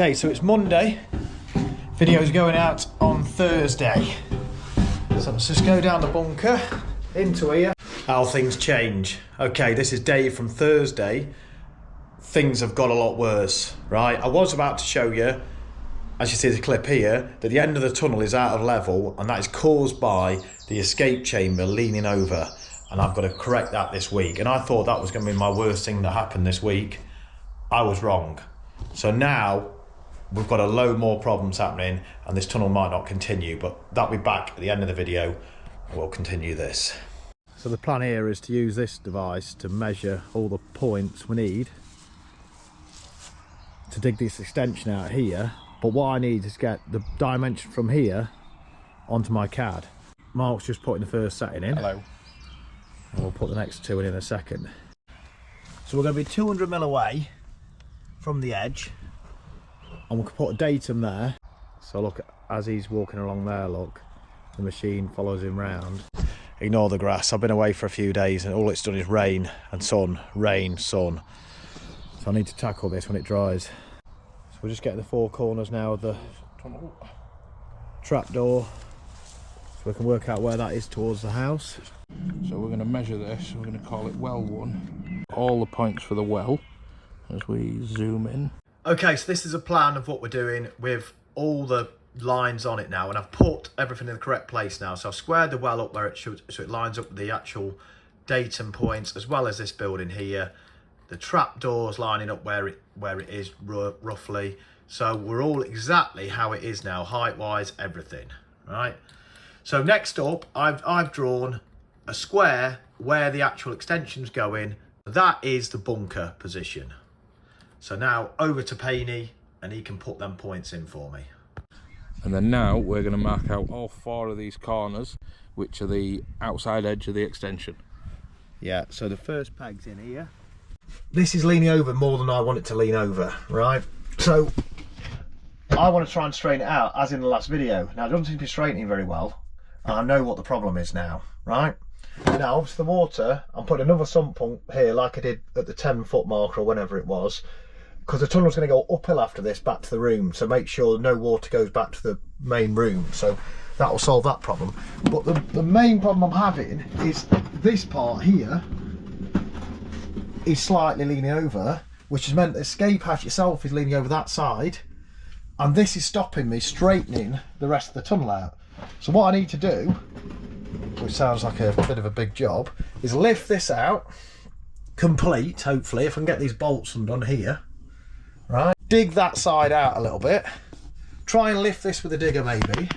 Okay, so it's Monday. Video's going out on Thursday. So let's just go down the bunker, into here. How things change. Okay, this is Dave from Thursday. Things have got a lot worse, right? I was about to show you, as you see the clip here, that the end of the tunnel is out of level, and that is caused by the escape chamber leaning over. And I've got to correct that this week. And I thought that was going to be my worst thing that happened this week. I was wrong. So now we've got a load more problems happening, and this tunnel might not continue, but that'll be back at the end of the video. We'll continue this. So the plan here is to use this device to measure all the points we need to dig this extension out here. But what I need is get the dimension from here onto my CAD. Mark's just putting the first setting in. Hello. And we'll put the next two in a second. So we're going to be 200mm away from the edge, and we can put a datum there. So look, as he's walking along there, look, the machine follows him round. Ignore the grass. I've been away for a few days and all it's done is rain and sun, rain, sun. So I need to tackle this when it dries. So we're just getting the four corners now of the tunnel trapdoor, so we can work out where that is towards the house. So we're going to measure this. We're going to call it well 1. All the points for the well as we zoom in. Okay, so this is a plan of what we're doing with all the lines on it now, and I've put everything in the correct place now. So I've squared the well up where it should, so it lines up with the actual datum points, as well as this building here. The trapdoor's lining up where it is roughly. So we're all exactly how it is now, height-wise, everything, right? So next up, I've drawn a square where the actual extension's going. That is the bunker position. So now over to Painey, and he can put them points in for me. And then now we're going to mark out all 4 of these corners, which are the outside edge of the extension. Yeah, so the first peg's in here. This is leaning over more than I want it to lean over, right? So I want to try and straighten it out, as in the last video. Now, it doesn't seem to be straightening very well, and I know what the problem is now, right? Now, obviously the water, I'm putting another sump pump here like I did at the 10-foot marker or whenever it was, because the tunnel's going to go uphill after this back to the room, so make sure no water goes back to the main room. So that will solve that problem. But the main problem I'm having is this part here is slightly leaning over, which has meant the escape hatch itself is leaning over that side, and this is stopping me straightening the rest of the tunnel out. So what I need to do, which sounds like a bit of a big job, is lift this out complete, hopefully, if I can get these bolts undone here, right? Dig that side out a little bit, try and lift this with a digger maybe,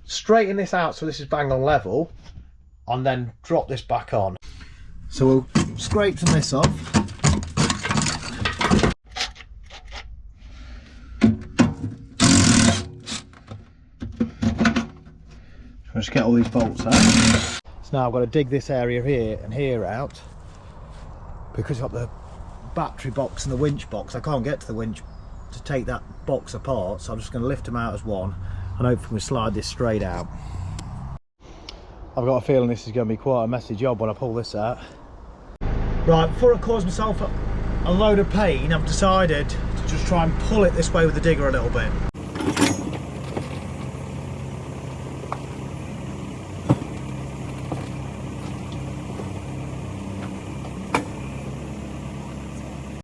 straighten this out so this is bang on level, and then drop this back on. So we'll scrape some of this off. Just get all these bolts out. So now I've got to dig this area here and here out, because I've got the battery box and the winch box. I can't get to the winch to take that box apart, so I'm just going to lift them out as one, and hopefully we slide this straight out. I've got a feeling this is going to be quite a messy job when I pull this out. Right, before I cause myself a load of pain, I've decided to just try and pull it this way with the digger a little bit.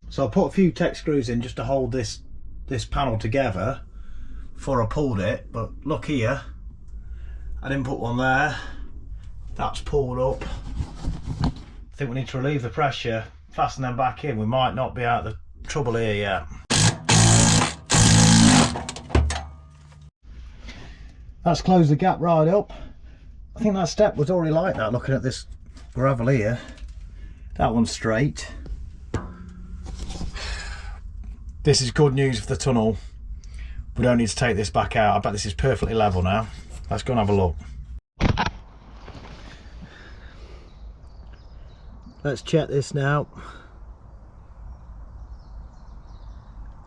So I put a few Tek screws in just to hold this panel together before I pulled it, but look here, I didn't put one there. That's pulled up. I think we need to relieve the pressure, fasten them back in. We might not be out of the trouble here yet. That's closed the gap right up. I think that step was already like that, looking at this gravel here. That one's straight. This is good news for the tunnel. We don't need to take this back out. I bet this is perfectly level now. Let's go and have a look. Let's check this now.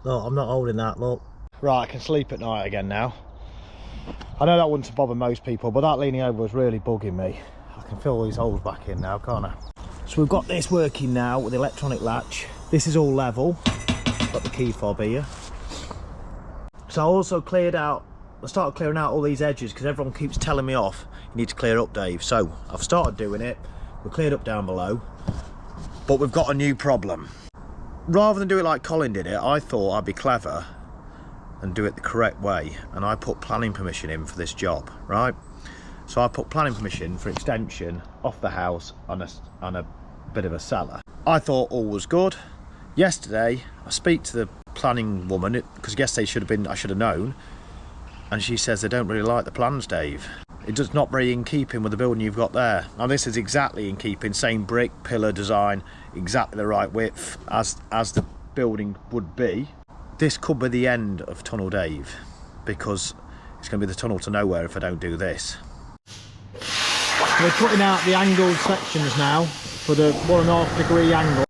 Look, I'm not holding that, look. Right, I can sleep at night again now. I know that wouldn't bother most people, but that leaning over was really bugging me. I can fill these holes back in now, can't I? So we've got this working now with the electronic latch. This is all level. Got the key fob here. So I also started clearing out all these edges because everyone keeps telling me off, you need to clear up, Dave. So I've started doing it. We've cleared up down below, but we've got a new problem. Rather than do it like Colin did it, I thought I'd be clever and do it the correct way, and I put planning permission in for this job, right? So I put planning permission for extension off the house on a bit of a cellar. I thought all was good. Yesterday I speak to the planning woman, because yesterday I should have known, and she says they don't really like the plans, Dave. It does not very in keeping with the building you've got there. Now this is exactly in keeping, same brick, pillar design, exactly the right width as the building would be. This could be the end of Tunnel Dave, because it's going to be the tunnel to nowhere if I don't do this. We're cutting out the angled sections now for the 1.5 degree angle.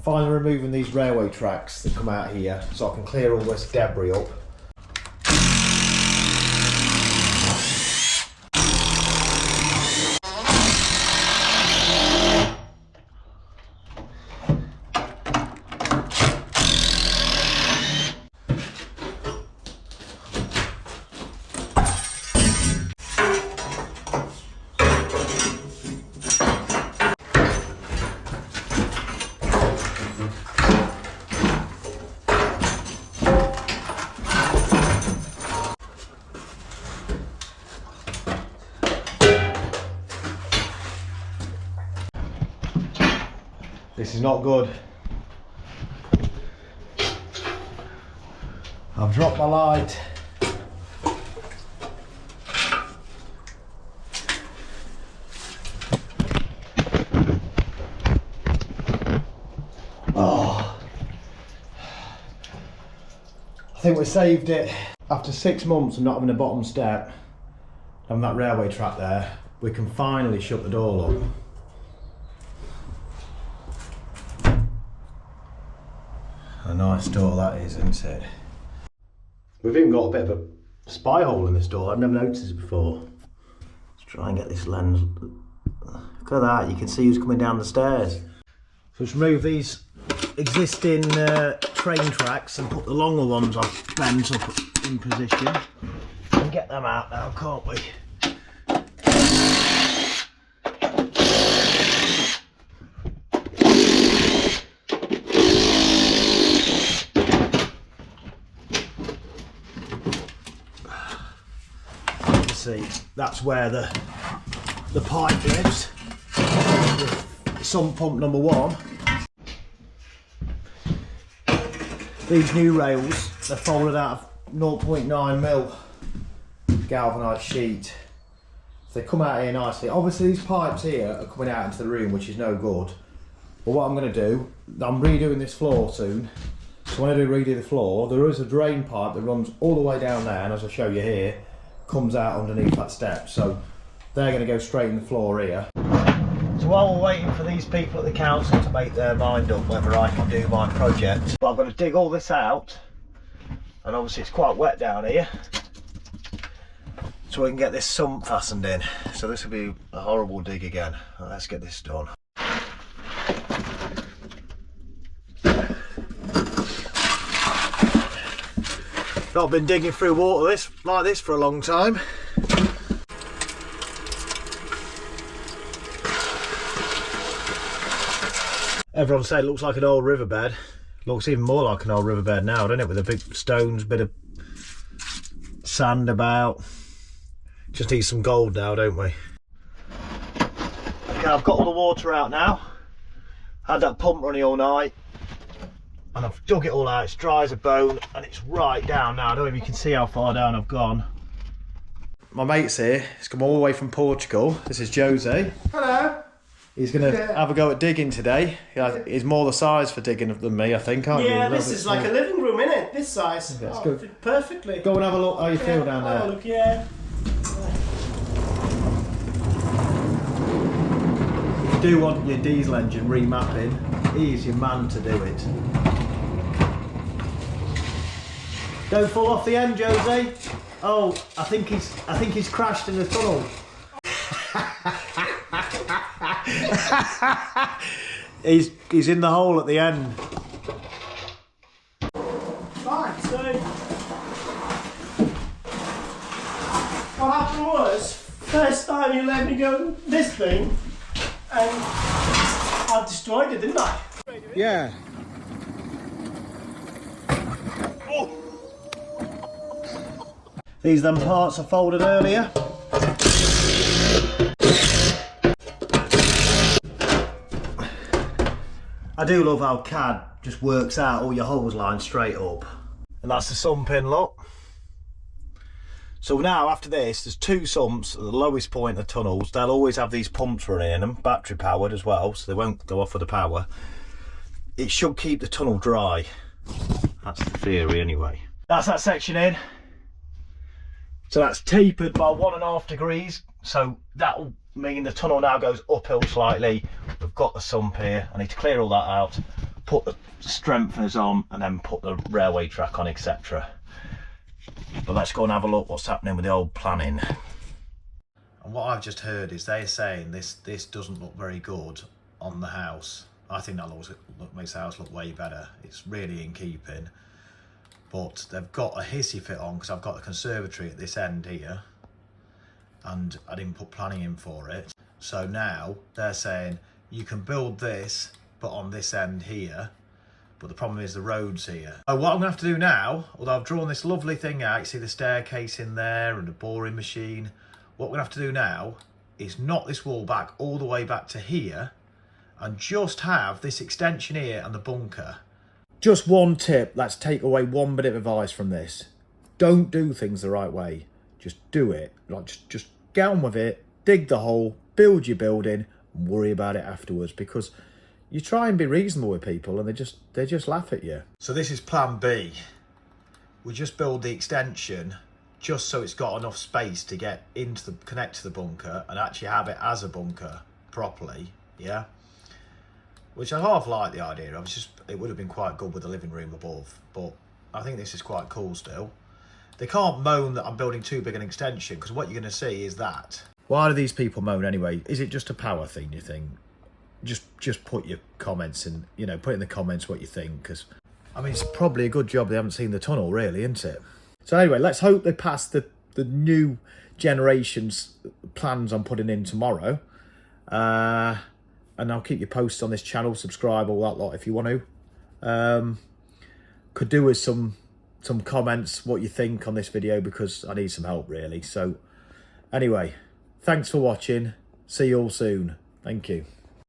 Finally removing these railway tracks that come out here so I can clear all this debris up. This is not good. I've dropped my light. Oh. I think we saved it. After 6 months of not having a bottom step, having that railway track there, we can finally shut the door up. A nice door that is, isn't it? We've even got a bit of a spy hole in this door. I've never noticed it before. Let's try and get this lens. Look at that, you can see who's coming down the stairs. So let's remove these existing train tracks and put the longer ones off bent up in position. And get them out now, can't we? See, that's where the pipe lives. Sump pump number 1. These new rails, they're folded out of 0.9mm galvanised sheet. So they come out here nicely. Obviously these pipes here are coming out into the room, which is no good. But what I'm going to do, I'm redoing this floor soon. So when I do redo the floor, there is a drain pipe that runs all the way down there, and as I'll show you here, comes out underneath that step, so they're going to go straight in the floor here. So while we're waiting for these people at the council to make their mind up whether I can do my project, but I've got to dig all this out, and obviously it's quite wet down here, so we can get this sump fastened in. So this will be a horrible dig again. Let's get this done. I've been digging through water like this for a long time. Everyone said it looks like an old riverbed. Looks even more like an old riverbed now, doesn't it? With the big stones, bit of sand about. Just need some gold now, don't we? Okay, I've got all the water out now. Had that pump running all night. And I've dug it all out, it's dry as a bone, and it's right down now. I don't know if you can see how far down I've gone. My mate's here, he's come all the way from Portugal. This is Jose. Hello. He's going to have a go at digging today. He's more the size for digging than me, I think, aren't you? Yeah, this is like a living room, isn't it? This size. Yeah, it's Oh, good. fit perfectly. Go and have a look how you feel down there. Oh, look, yeah. If you do want your diesel engine remapping, he's your man to do it. Don't fall off the end, Josie. Oh, I think he's crashed in the tunnel. He's in the hole at the end. Right, so what happened was, first time you let me go this thing, and I destroyed it, didn't I? Yeah. These them parts I folded earlier. I do love how CAD just works out all your holes lined straight up. And that's the sump pin, look. So now after this, there's 2 sumps at the lowest point of the tunnels. They'll always have these pumps running in them, battery powered as well, so they won't go off with the power. It should keep the tunnel dry. That's the theory anyway. That's that section in. So that's tapered by 1.5 degrees. So that'll mean the tunnel now goes uphill slightly. We've got the sump here. I need to clear all that out, put the strengtheners on, and then put the railway track on, etc. But let's go and have a look what's happening with the old planning. And what I've just heard is they're saying this doesn't look very good on the house. I think that makes the house look way better. It's really in keeping. But they've got a hissy fit on because I've got a conservatory at this end here, and I didn't put planning in for it. So now they're saying you can build this, but on this end here, but the problem is the road's here. So what I'm gonna have to do now, although I've drawn this lovely thing out, you see the staircase in there and the boring machine, what we're gonna have to do now is knock this wall back all the way back to here and just have this extension here and the bunker. Just one tip, let's take away one bit of advice from this. Don't do things the right way. Just do it. Like just get on with it, dig the hole, build your building, and worry about it afterwards, because you try and be reasonable with people and they just laugh at you. So this is plan B. We just build the extension just so it's got enough space to get into connect to the bunker and actually have it as a bunker properly, yeah? Which I half like the idea of. It would have been quite good with the living room above, but I think this is quite cool still. They can't moan that I'm building too big an extension, because what you're going to see is that. Why do these people moan anyway? Is it just a power thing, you think? Just put your comments in, put in the comments what you think, because I mean, it's probably a good job they haven't seen the tunnel, really, isn't it? So anyway, let's hope they pass the new generation's plans I'm putting in tomorrow. And I'll keep you posted on this channel. Subscribe, all that lot, if you want to. Could do with some comments, what you think on this video, because I need some help, really. So anyway, thanks for watching. See you all soon. Thank you.